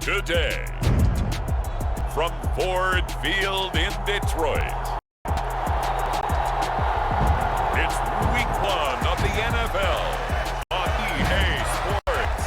Today, from Ford Field in Detroit, it's Week 1 of the NFL on EA Sports.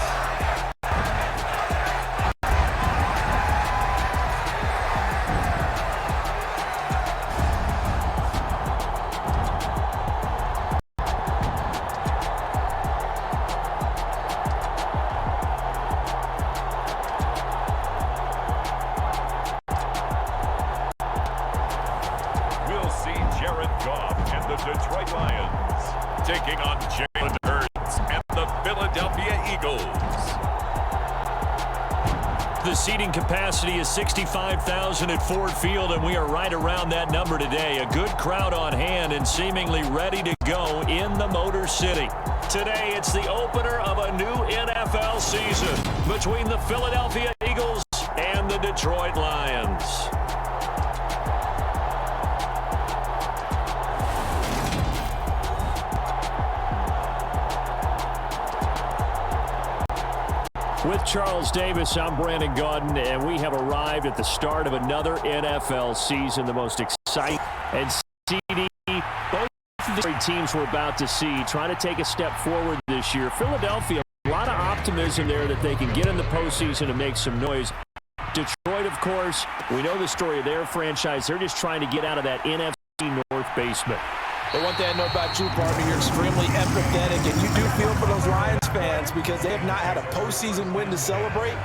Detroit Lions taking on Jalen Hurts and the Philadelphia Eagles. The seating capacity is 65,000 at Ford Field, and we are right around that number today. A good crowd on hand and seemingly ready to go in the Motor City. Today, it's the opener of a new NFL season between the Philadelphia Eagles and the Detroit Lions. With Charles Davis, I'm Brandon Gaudin, and we have arrived at the start of another NFL season, the most exciting and seedy. Both of the teams we're about to see trying to take a step forward this year. Philadelphia, a lot of optimism there that they can get in the postseason and make some noise. Detroit, of course, we know the story of their franchise. They're just trying to get out of that NFC North basement. But one thing I know about you, partner, you're extremely empathetic, and you do feel for those Lions fans because they have not had a postseason win to celebrate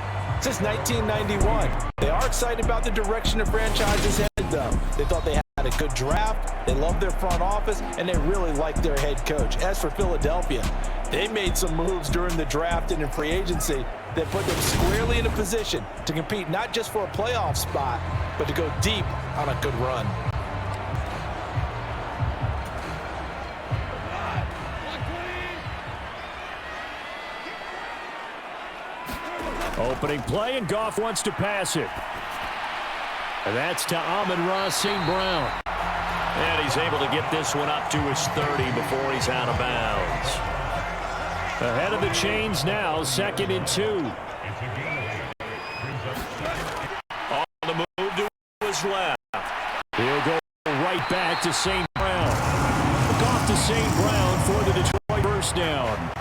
since 1991. They are excited about the direction the franchise is headed, though. They thought they had a good draft, they love their front office, and they really like their head coach. As for Philadelphia, they made some moves during the draft and in free agency that put them squarely in a position to compete not just for a playoff spot, but to go deep on a good run. Opening play, and Goff wants to pass it. And that's to Amon-Ra St. Brown. And he's able to get this one up to his 30 before he's out of bounds. Ahead of the chains now, 2nd and 2. On the move to his left. He'll go right back to St. Brown. Goff to St. Brown for the Detroit first down.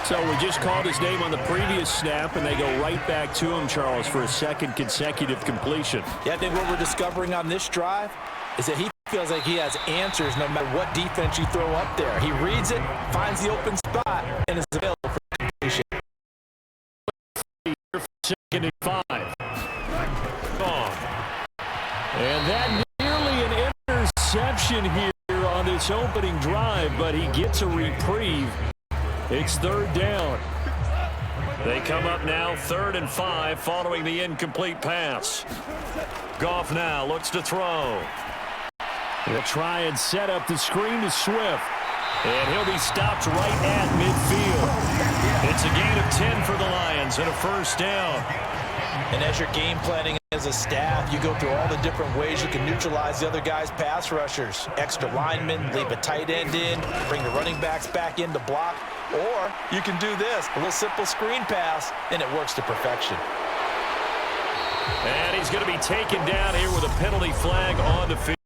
So we just called his name on the previous snap, and they go right back to him, Charles, for a second consecutive completion. Yeah, I think what we're discovering on this drive is that he feels like he has answers no matter what defense you throw up there. He reads it, finds the open spot, and is available for completion. 2nd and 5. And that nearly an interception here on this opening drive, but he gets a reprieve. It's 3rd down. They come up now 3rd and 5 following the incomplete pass. Goff now looks to throw. He'll try and set up the screen to Swift. And he'll be stopped right at midfield. It's a gain of 10 for the Lions and a first down. And as you're game planning as a staff, you go through all the different ways you can neutralize the other guy's pass rushers. Extra linemen, leave a tight end in, bring the running backs back in to block. Or you can do this, a little simple screen pass, and it works to perfection. And he's going to be taken down here with a penalty flag on the field.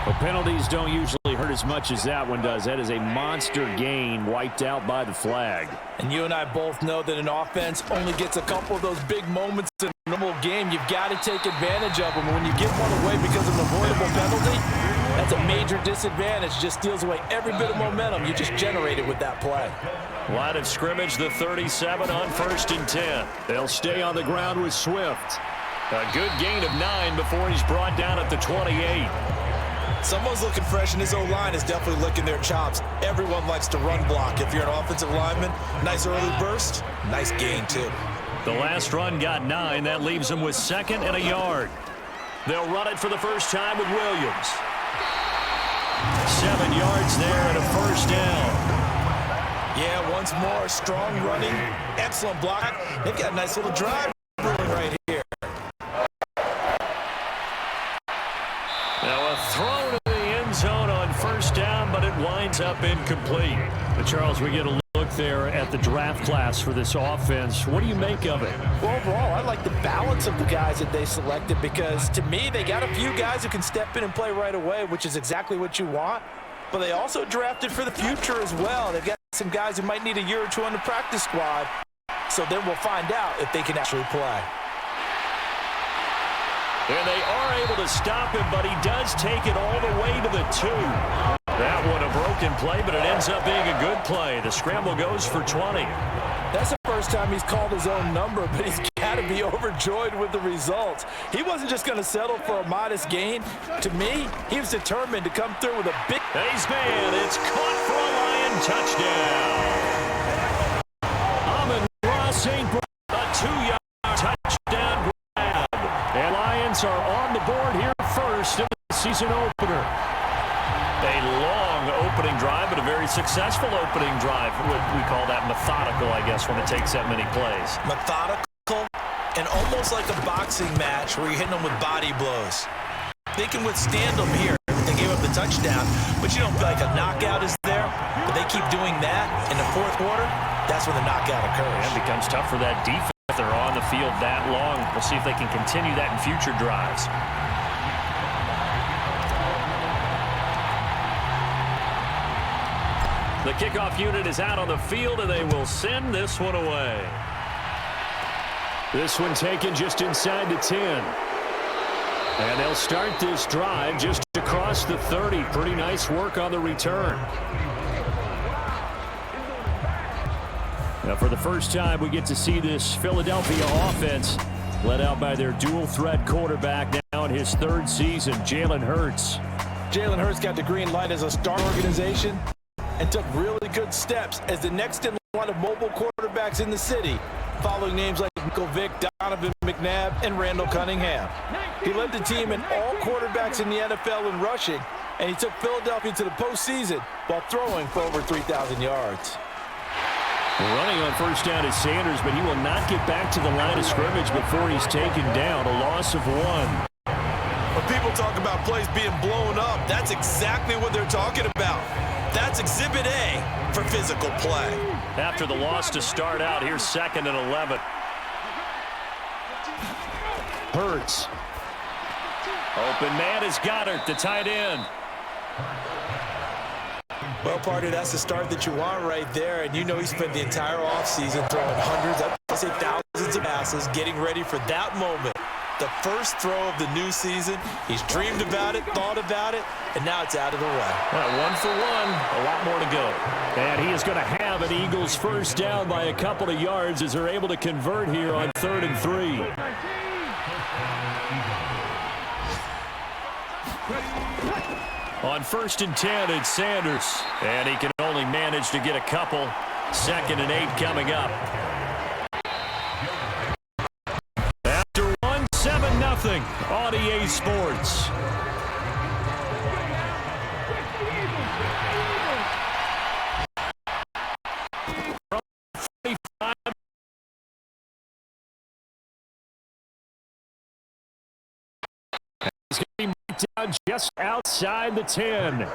Well, penalties don't usually hurt as much as that one does. That is a monster gain wiped out by the flag. And you and I both know that an offense only gets a couple of those big moments in a normal game. You've got to take advantage of them. When you give one away because of an avoidable penalty, that's a major disadvantage. Just steals away every bit of momentum you just generated with that play. Line of scrimmage, the 37 on 1st and 10. They'll stay on the ground with Swift. A good gain of 9 before he's brought down at the 28. Someone's looking fresh, and his O-line is definitely licking their chops. Everyone likes to run block. If you're an offensive lineman, nice early burst, nice gain too. The last run got 9. That leaves him with 2nd and a yard. They'll run it for the first time with Williams. 7 yards there and a first down. Yeah, once more, strong running, excellent block. They've got a nice little drive brewing right here. Now a throw to the end zone on first down, but it winds up incomplete. But Charles, we get a look there at the draft class for this offense. What do you make of it? Well, overall, I like the balance of the guys that they selected because, to me, they got a few guys who can step in and play right away, which is exactly what you want. But they also drafted for the future as well. They've got some guys who might need a year or two on the practice squad. So then we'll find out if they can actually play. And they are able to stop him, but he does take it all the way to the 2. That one a broken play, but it ends up being a good play. The scramble goes for 20. That's the first time he's called his own number, but he's got to be overjoyed with the results. He wasn't just going to settle for a modest gain. To me, he was determined to come through with a big... Ace man, it's caught for a Lion touchdown. Amon-Ra St. Brown, a 2-yard touchdown grab. And Lions are on the board here first in the season opener. A long opening drive, but a very successful opening drive. We call that methodical, I guess, when it takes that many plays. Methodical and almost like a boxing match where you're hitting them with body blows. They can withstand them here. They gave up the touchdown, but you don't feel like a knockout is there. But they keep doing that in the fourth quarter. That's when the knockout occurs. And it becomes tough for that defense if they're on the field that long. We'll see if they can continue that in future drives. The kickoff unit is out on the field, and they will send this one away. This one taken just inside the 10. And they'll start this drive just across the 30. Pretty nice work on the return. Now, for the first time, we get to see this Philadelphia offense led out by their dual-threat quarterback now in his 3rd season, Jalen Hurts. Jalen Hurts got the green light as a star organization and took really good steps as the next in line of mobile quarterbacks in the city, following names like Michael Vick, Donovan McNabb, and Randall Cunningham. He led the team in all quarterbacks in the NFL in rushing, and he took Philadelphia to the postseason while throwing for over 3,000 yards. Running on first down is Sanders, but he will not get back to the line of scrimmage before he's taken down, a loss of 1. When people talk about plays being blown up, that's exactly what they're talking about. That's Exhibit A for physical play. After the loss to start out, here's 2nd and 11. Hurts. Open man is Goddard, the tight end. Well, partner, that's the start that you want right there. And you know he spent the entire offseason throwing hundreds, I'd say thousands of passes, getting ready for that moment. The first throw of the new season. He's dreamed about it, thought about it, and now it's out of the way. Well, 1 for 1, a lot more to go. And he is going to have an Eagles first down by a couple of yards as they're able to convert here on 3rd and 3. On 1st and 10, it's Sanders. And he can only manage to get a couple. 2nd and 8 coming up. After 1, 7-0 on EA Sports. From 45. He's going to be marked down just outside the 10.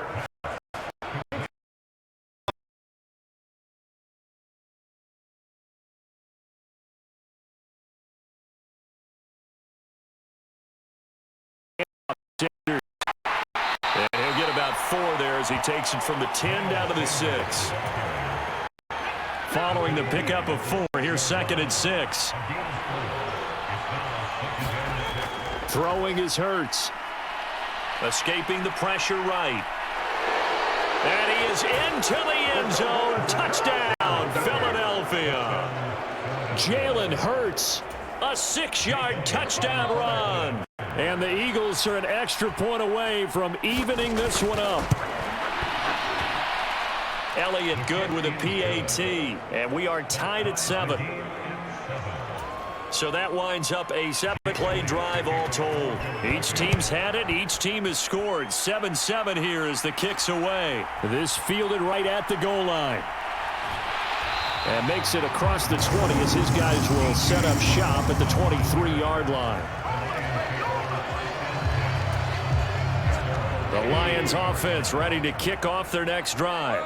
And he'll get about 4 there as he takes it from the 10 down to the 6. Following the pickup of 4, here's 2nd and 6. Throwing is Hurts. Escaping the pressure right. And he is into the end zone. Touchdown, Philadelphia. Jalen Hurts, a 6-yard touchdown run. And the Eagles are an extra point away from evening this one up. Elliott good with a PAT. And we are tied at 7. So that winds up a 7-play drive all told. Each team's had it. Each team has scored. 7-7 here as the kick's away. This fielded right at the goal line. And makes it across the 20 as his guys will set up shop at the 23-yard line. The Lions offense ready to kick off their next drive.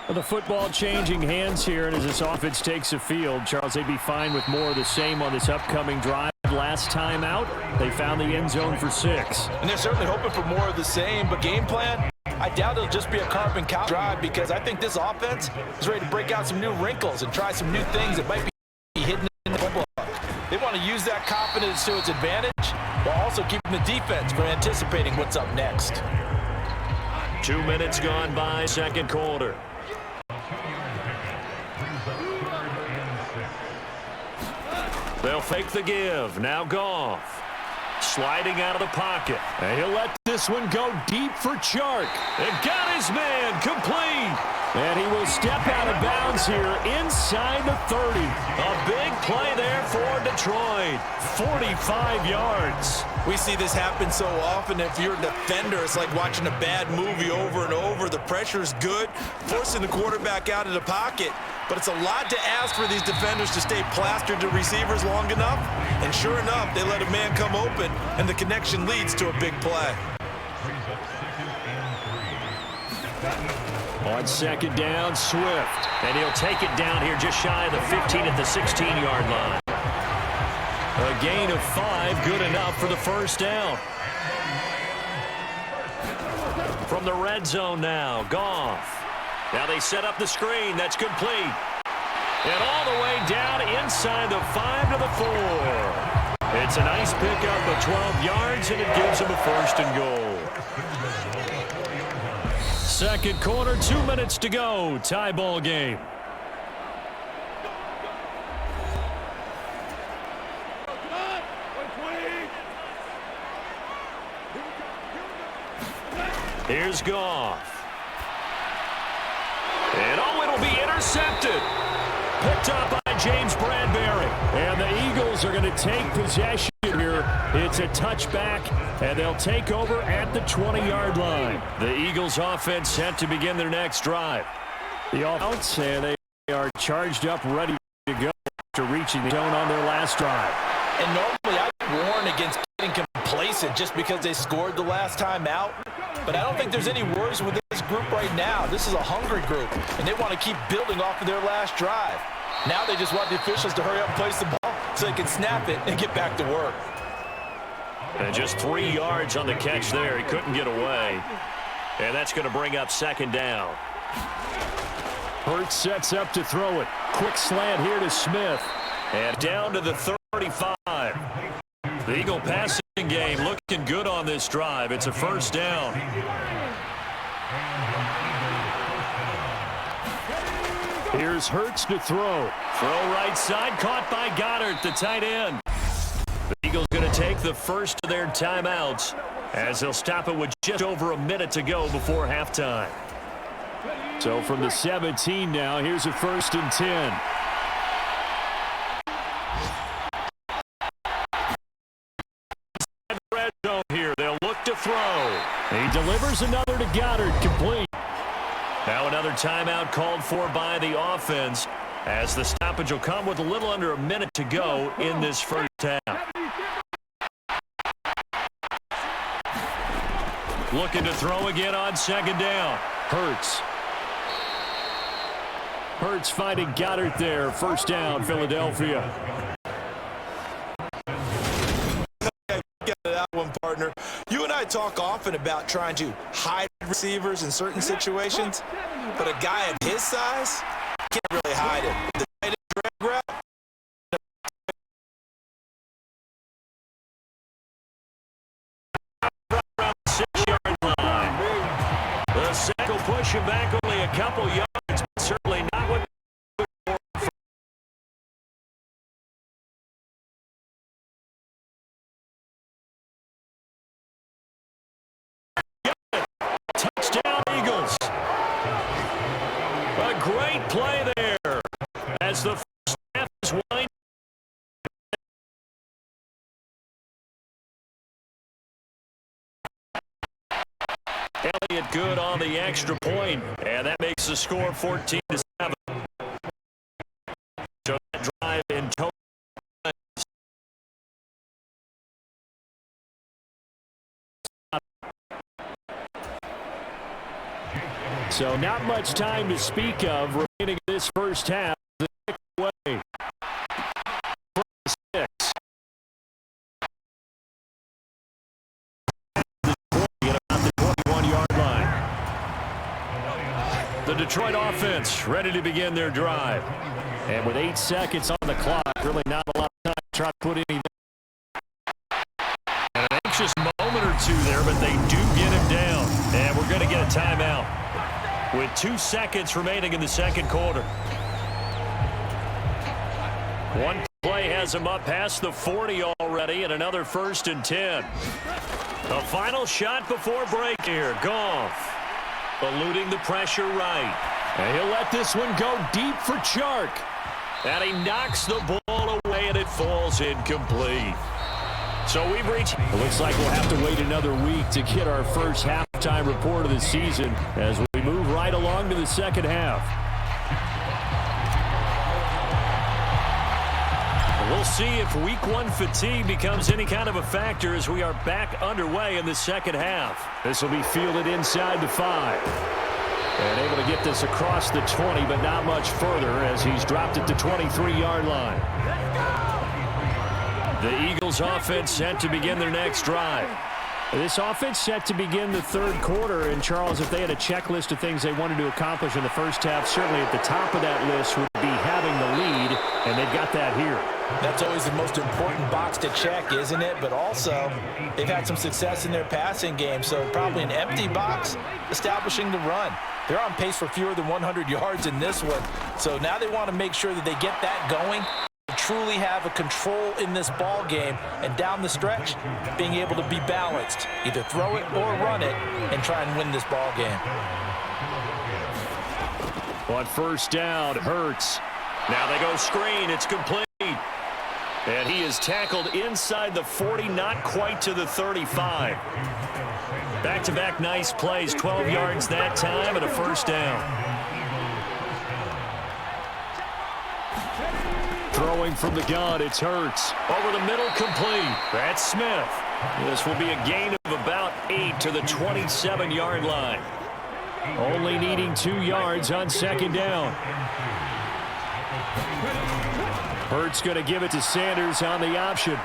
Well, the football changing hands here, and as this offense takes the field, Charles, they'd be fine with more of the same on this upcoming drive. Last time out, they found the end zone for 6. And they're certainly hoping for more of the same, but game plan, I doubt it'll just be a carbon cow drive because I think this offense is ready to break out some new wrinkles and try some new things that might be hidden in the playbook. They want to use that confidence to its advantage while also keeping the defense from anticipating what's up next. 2 minutes gone by, second quarter. They'll fake the give. Now Goff. Sliding out of the pocket. And he'll let this one go deep for Chark. And got his man complete. And he will step out of bounds here inside the 30. A big play there for Detroit. 45 yards. We see this happen so often. If you're a defender, it's like watching a bad movie over and over. The pressure is good, forcing the quarterback out of the pocket. But it's a lot to ask for these defenders to stay plastered to receivers long enough. And sure enough, they let a man come open, and the connection leads to a big play. On second down, Swift. And he'll take it down here just shy of the 15 at the 16-yard line. A gain of 5, good enough for the first down. From the red zone now, Goff. Now they set up the screen. That's complete. And all the way down inside the 5 to the 4. It's a nice pickup of 12 yards, and it gives them a first and goal. Second quarter, 2 minutes to go. Tie ball game. Here's Goff. And it'll be intercepted. Picked up by James Bradbury. And the Eagles are going to take possession here. It's a touchback, and they'll take over at the 20-yard line. The Eagles offense set to begin their next drive. The offense, and they are charged up, ready to go after reaching the zone on their last drive. And normally I warn against getting complacent just because they scored the last time out. But I don't think there's any worries with this group right now. This is a hungry group, and they want to keep building off of their last drive. Now they just want the officials to hurry up and place the ball so they can snap it and get back to work. And just 3 yards on the catch there. He couldn't get away. And that's going to bring up second down. Hurts sets up to throw it. Quick slant here to Smith. And down to the 35. The Eagle passing game looking good on this drive. It's a first down. Here's Hurts to throw. Throw right side, caught by Goddard, the tight end. The Eagles going to take the first of their timeouts as they'll stop it with just over a minute to go before halftime. So from the 17 now, here's a 1st and 10. Red zone here. They'll look to throw. He delivers another to Goddard, complete. Now another timeout called for by the offense as the stoppage will come with a little under a minute to go in this first half. Looking to throw again on second down. Hurts. Hurts fighting Goddard there. First down, Philadelphia. Get that one, partner. You and I talk often about trying to hide receivers in certain situations, but a guy of his size can't really hide it. The tight end drag route, around the 6-yard line. The sack will push him back only a couple yards, but certainly not what. Touchdown, Eagles. A great play there as the first half is winding. Elliott good on the extra point, and that makes the score 14-7. So that drive in total. So not much time to speak of remaining in this first half. The kick away. 6. At about the 21-yard line. The Detroit offense ready to begin their drive. And with 8 seconds on the clock, really not a lot of time to try to put anything. And an anxious moment or two there, but they do get him down. And we're going to get a timeout with 2 seconds remaining in the second quarter. One play has him up past the 40 already, and another 1st and 10. A final shot before break here. Goff eluding the pressure right. And he'll let this one go deep for Chark. And he knocks the ball away, and it falls incomplete. So we've reached. It looks like we'll have to wait another week to get our first halftime report of the season as we move right along to the second half. We'll see if week 1 fatigue becomes any kind of a factor as we are back underway in the second half. This will be fielded inside the 5. And able to get this across the 20, but not much further as he's dropped at the 23-yard line. The Eagles offense set to begin their next drive. This offense set to begin the third quarter. And, Charles, if they had a checklist of things they wanted to accomplish in the first half, certainly at the top of that list would be having the lead, and they've got that here. That's always the most important box to check, isn't it? But also, they've had some success in their passing game, so probably an empty box establishing the run. They're on pace for fewer than 100 yards in this one, so now they want to make sure that they get that going, truly have a control in this ball game, and down the stretch, being able to be balanced, either throw it or run it, and try and win this ball game. On first down, Hurts. Now they go screen. It's complete. And he is tackled inside the 40, not quite to the 35. Back-to-back nice plays, 12 yards that time, and a first down. Throwing from the gun, it's Hurts. Over the middle, complete. That's Smith. This will be a gain of about 8 to the 27-yard line. Only needing 2 yards on second down. Hurts going to give it to Sanders on the option.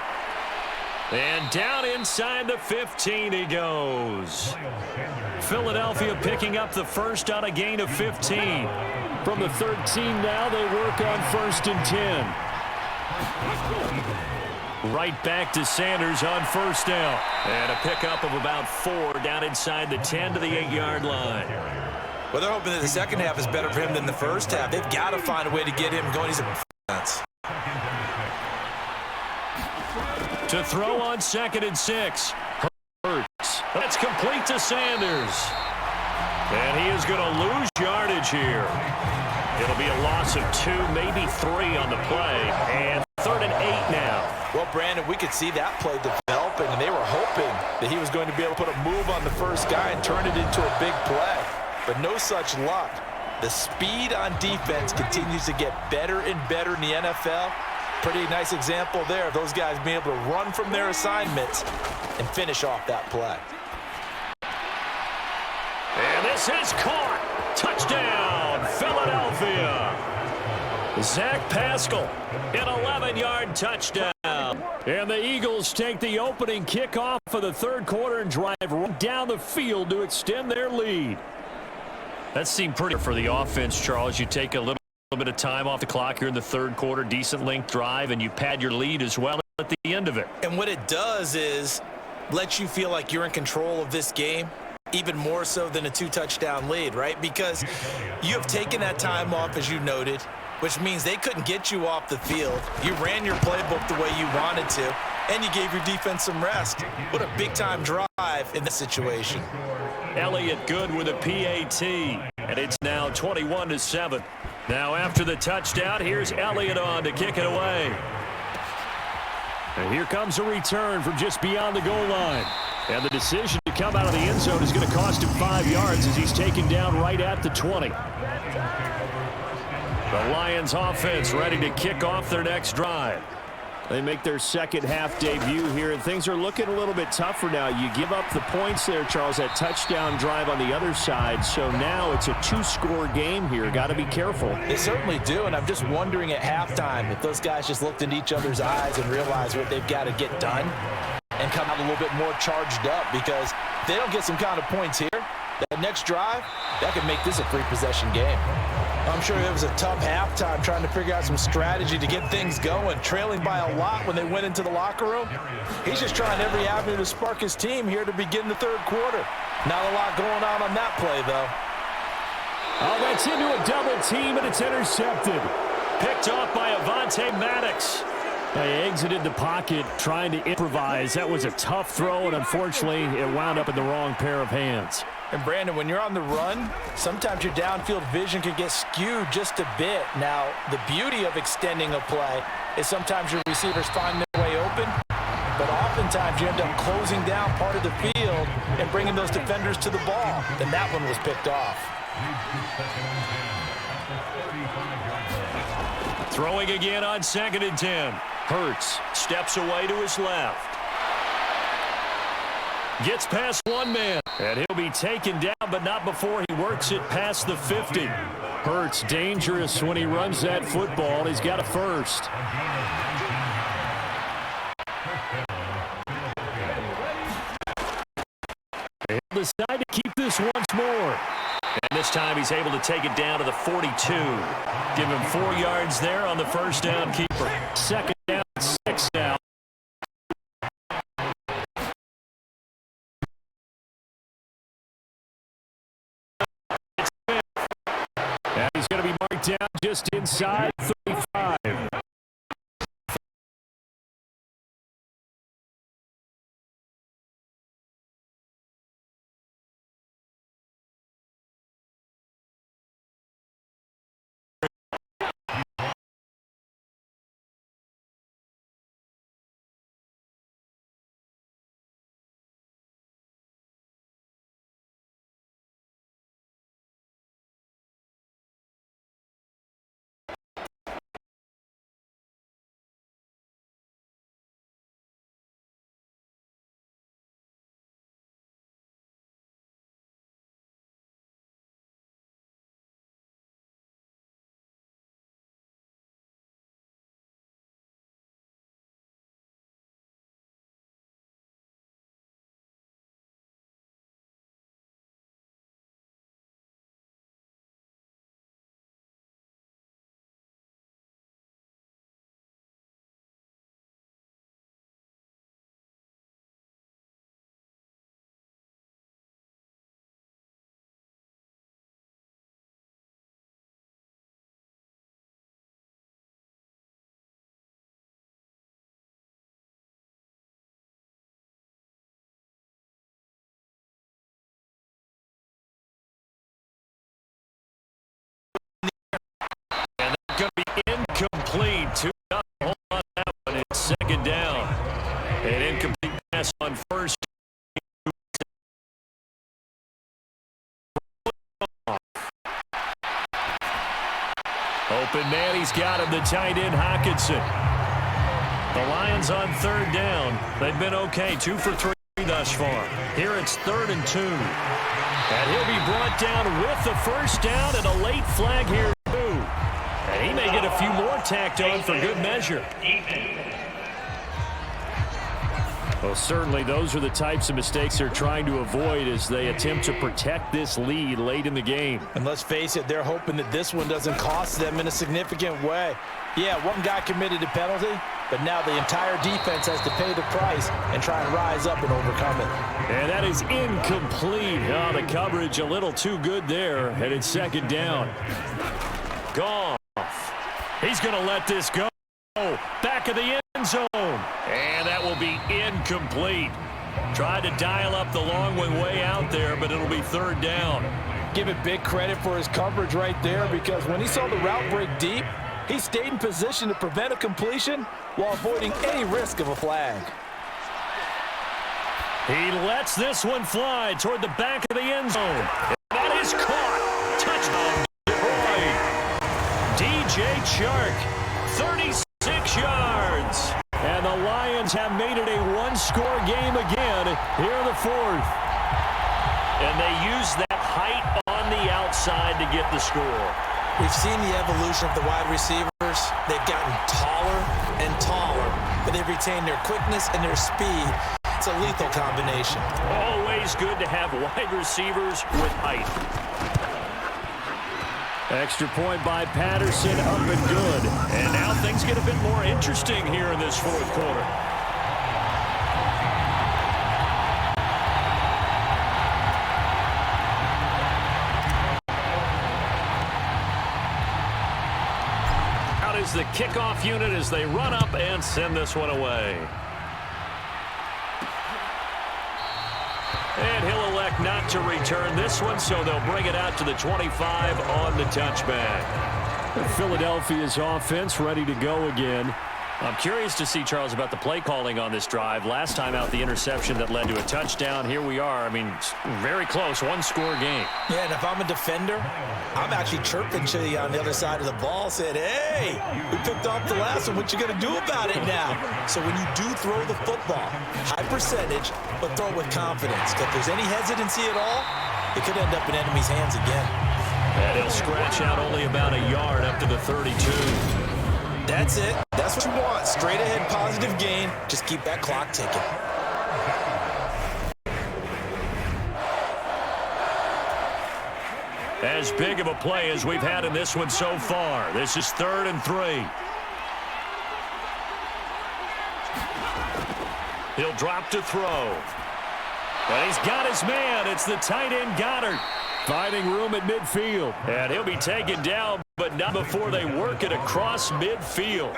And down inside the 15 he goes. Philadelphia picking up the first on a gain of 15. From the 13 now, they work on 1st and 10. Right back to Sanders on first down. And a pickup of about 4 down inside the 10 to the 8-yard line. Well, they're hoping that the second half is better for him than the first half. They've got to find a way to get him going. He's a defense. To throw on 2nd and 6. Hurts. That's complete to Sanders. And he is going to lose yardage here. It'll be a loss of 2, maybe 3 on the play. And 3rd and 8 now. Well, Brandon, we could see that play developing, and they were hoping that he was going to be able to put a move on the first guy and turn it into a big play. But no such luck. The speed on defense continues to get better and better in the NFL. Pretty nice example there of those guys being able to run from their assignments and finish off that play. And this is caught. Touchdown, Philadelphia. Zach Pascal, an 11-yard touchdown. And the Eagles take the opening kickoff of the third quarter and drive right down the field to extend their lead. That seemed pretty for the offense, Charles. You take a little bit of time off the clock here in the third quarter, decent length drive, and you pad your lead as well at the end of it. And what it does is let you feel like you're in control of this game, even more so than a 2-touchdown lead, right? Because you have taken that time off, as you noted, which means they couldn't get you off the field. You ran your playbook the way you wanted to, and you gave your defense some rest. What a big-time drive in this situation. Elliott good with a PAT, and it's now 21-7. Now after the touchdown, here's Elliott on to kick it away. And here comes a return from just beyond the goal line. And the decision to come out of the end zone is going to cost him 5 yards as he's taken down right at the 20. The Lions offense ready to kick off their next drive. They make their second half debut here, and things are looking a little bit tougher now. You give up the points there, Charles, that touchdown drive on the other side. So now it's a two-score game here. Got to be careful. They certainly do, and I'm just wondering at halftime if those guys just looked into each other's eyes and realized what they've got to get done and come out a little bit more charged up, because if they don't get some kind of points here, that next drive, that could make this a three-possession game. I'm sure it was a tough halftime trying to figure out some strategy to get things going, trailing by a lot when they went into the locker room. He's just trying every avenue to spark his team here to begin the third quarter. Not a lot going on that play, though. Oh, that's into a double team, and it's intercepted. Picked off by MADDEN. They exited the pocket trying to improvise. That was a tough throw, and unfortunately, it wound up in the wrong pair of hands. And Brandon, when you're on the run, sometimes your downfield vision can get skewed just a bit. Now, the beauty of extending a play is sometimes your receivers find their way open, but oftentimes you end up closing down part of the field and bringing those defenders to the ball. And that one was picked off. Throwing again on 2nd and 10. Hurts steps away to his left. Gets past one man, and he'll be taken down, but not before he works it past the 50. Hurts dangerous when he runs that football. He's got a first. He'll decide to keep this once more. And this time he's able to take it down to the 42. Give him 4 yards there on the first down keeper. Second down, 6 now. And he's going to be marked down just inside 35. Going to be incomplete. 2 hold on that one. It's 2nd down. An incomplete pass on first. Open man, he's got him, the tight end Hawkinson. The Lions on 3rd down. They've been okay, 2 for 3 thus far. Here it's 3rd and 2. And he'll be brought down with the first down and a late flag here. And he may get a few more tacked on for good measure. Well, certainly those are the types of mistakes they're trying to avoid as they attempt to protect this lead late in the game. And let's face it, they're hoping that this one doesn't cost them in a significant way. Yeah, one guy committed a penalty, but now the entire defense has to pay the price and try and rise up and overcome it. And that is incomplete. Oh, the coverage a little too good there, and it's 2nd down. Gone. He's going to let this go. Back of the end zone. And that will be incomplete. Tried to dial up the long one way out there, but it'll be 3rd down. Give it big credit for his coverage right there, because when he saw the route break deep, he stayed in position to prevent a completion while avoiding any risk of a flag. He lets this one fly toward the back of the end zone. That is caught. Touchdown. DJ Chark, 36 yards. Indians have made it a one-score game again here in the fourth. And they use that height on the outside to get the score. We've seen the evolution of the wide receivers. They've gotten taller and taller, but they've retained their quickness and their speed. It's a lethal combination. Always good to have wide receivers with height. Extra point by Patterson, up and good. And now things get a bit more interesting here in this fourth quarter. Out is the kickoff unit as they run up and send this one away. And he'll elect not to return this one, so they'll bring it out to the 25 on the touchback. Philadelphia's offense ready to go again. I'm curious to see, Charles, about the play calling on this drive. Last time out, the interception that led to a touchdown. Here we are. I mean, very close, one-score game. Yeah, and if I'm a defender, I'm actually chirping to you on the other side of the ball, saying, hey, we picked off the last one. What you going to do about it now? So when you do throw the football, high percentage, but throw it with confidence. If there's any hesitancy at all, it could end up in enemy's hands again. And he'll scratch out only about a yard up to the 32. That's it. That's what you want. Straight ahead, positive gain. Just keep that clock ticking. As big of a play as we've had in this one so far. This is 3rd and 3. He'll drop to throw. And he's got his man. It's the tight end Goddard. Finding room at midfield. And he'll be taken down, but not before they work it across midfield.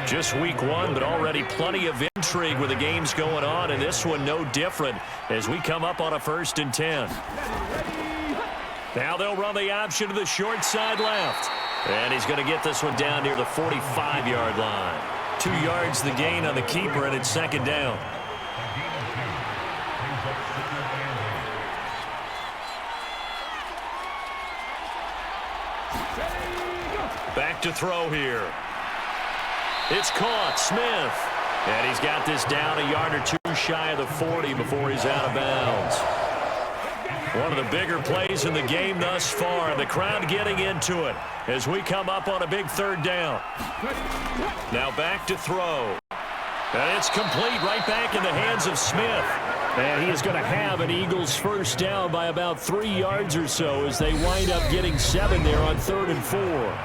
Just week one, but already plenty of intrigue with the games going on, and this one no different as we come up on a 1st and 10. Now they'll run the option to the short side left. And he's going to get this one down near the 45-yard line. 2 yards the gain on the keeper, and it's 2nd down. Back to throw here. It's caught. Smith. And he's got this down a yard or 2 shy of the 40 before he's out of bounds. One of the bigger plays in the game thus far. The crowd getting into it as we come up on a big 3rd down. Now back to throw. And it's complete right back in the hands of Smith. And he is going to have an Eagles 1st down by about 3 yards or so as they wind up getting 7 there on 3rd and 4.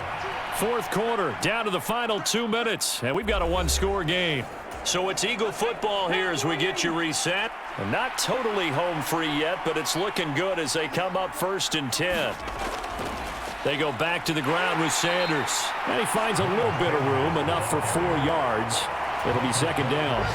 4th quarter, down to the final 2 minutes, and we've got a one-score game. So it's Eagle football here as we get you reset. Not totally home free yet, but it's looking good as they come up 1st and 10. They go back to the ground with Sanders. And he finds a little bit of room, enough for 4 yards. It'll be 2nd down.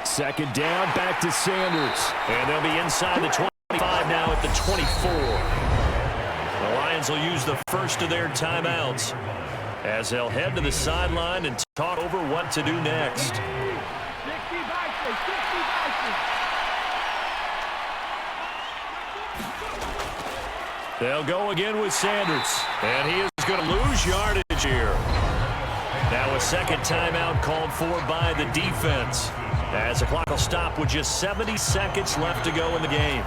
Second down, back to Sanders. And they'll be inside the 25 now at the 24. The Lions will use the first of their timeouts as they'll head to the sideline and talk over what to do next. They'll go again with Sanders. And he is going to lose yardage here. Now a 2nd timeout called for by the defense, as the clock will stop with just 70 seconds left to go in the game.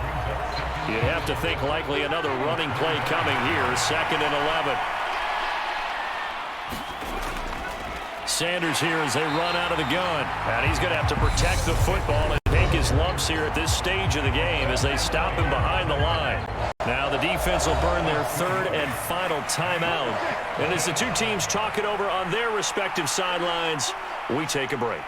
You'd have to think likely another running play coming here. 2nd and 11. Sanders here as they run out of the gun. And he's going to have to protect the football and take his lumps here at this stage of the game as they stop him behind the line. Now the defense will burn their 3rd and final timeout. And as the 2 teams talk it over on their respective sidelines, we take a break.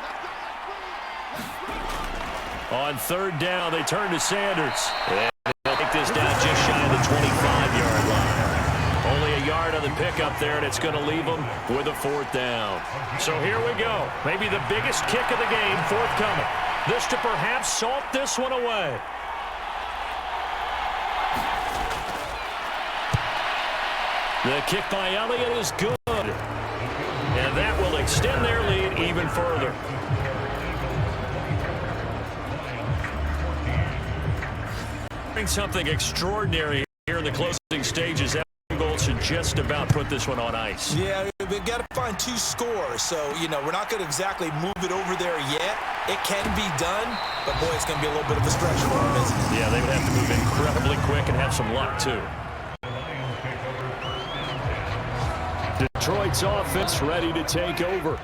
On 3rd down, they turn to Sanders. And they'll take this down just shy of the 25-yard line. Only a yard on the pickup there, and it's going to leave them with a 4th down. So here we go. Maybe the biggest kick of the game forthcoming. This to perhaps salt this one away. The kick by Elliott is good. And that will extend their lead even further. Something extraordinary here in the closing stages. That goal should just about put this one on ice. Yeah, we've got to find 2 scores. So, we're not going to exactly move it over there yet. It can be done, but, boy, it's going to be a little bit of a stretch for them, isn't it? Yeah, they would have to move incredibly quick and have some luck, too. Detroit's offense ready to take over.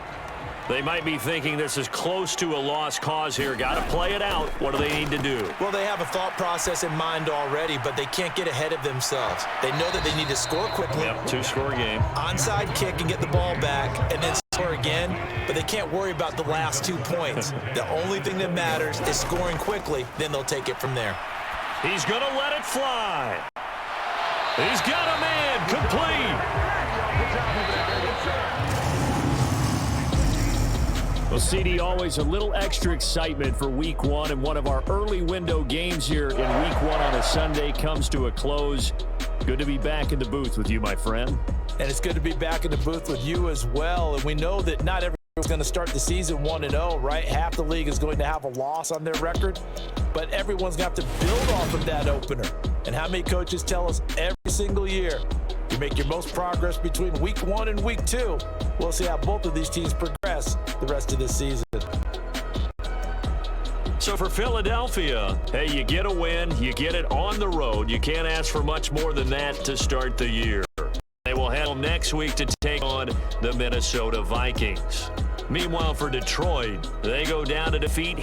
They might be thinking this is close to a lost cause here. Got to play it out. What do they need to do? Well, they have a thought process in mind already, but they can't get ahead of themselves. They know that they need to score quickly. Yep, 2-score game. Onside kick and get the ball back, and then score again. But they can't worry about the last 2 points. The only thing that matters is scoring quickly. Then they'll take it from there. He's going to let it fly. He's got a man complete. Well, CD, always a little extra excitement for Week 1, and one of our early window games here in Week 1 on a Sunday comes to a close. Good to be back in the booth with you, my friend. And it's good to be back in the booth with you as well. And we know that not everyone's going to start the season 1-0, right? Half the league is going to have a loss on their record, but everyone's going to have to build off of that opener. And how many coaches tell us every single year, you make your most progress between Week 1 and Week 2. We'll see how both of these teams progress the rest of this season. So for Philadelphia, hey, you get a win, you get it on the road. You can't ask for much more than that to start the year. They will head home next week to take on the Minnesota Vikings. Meanwhile, for Detroit, they go down to defeat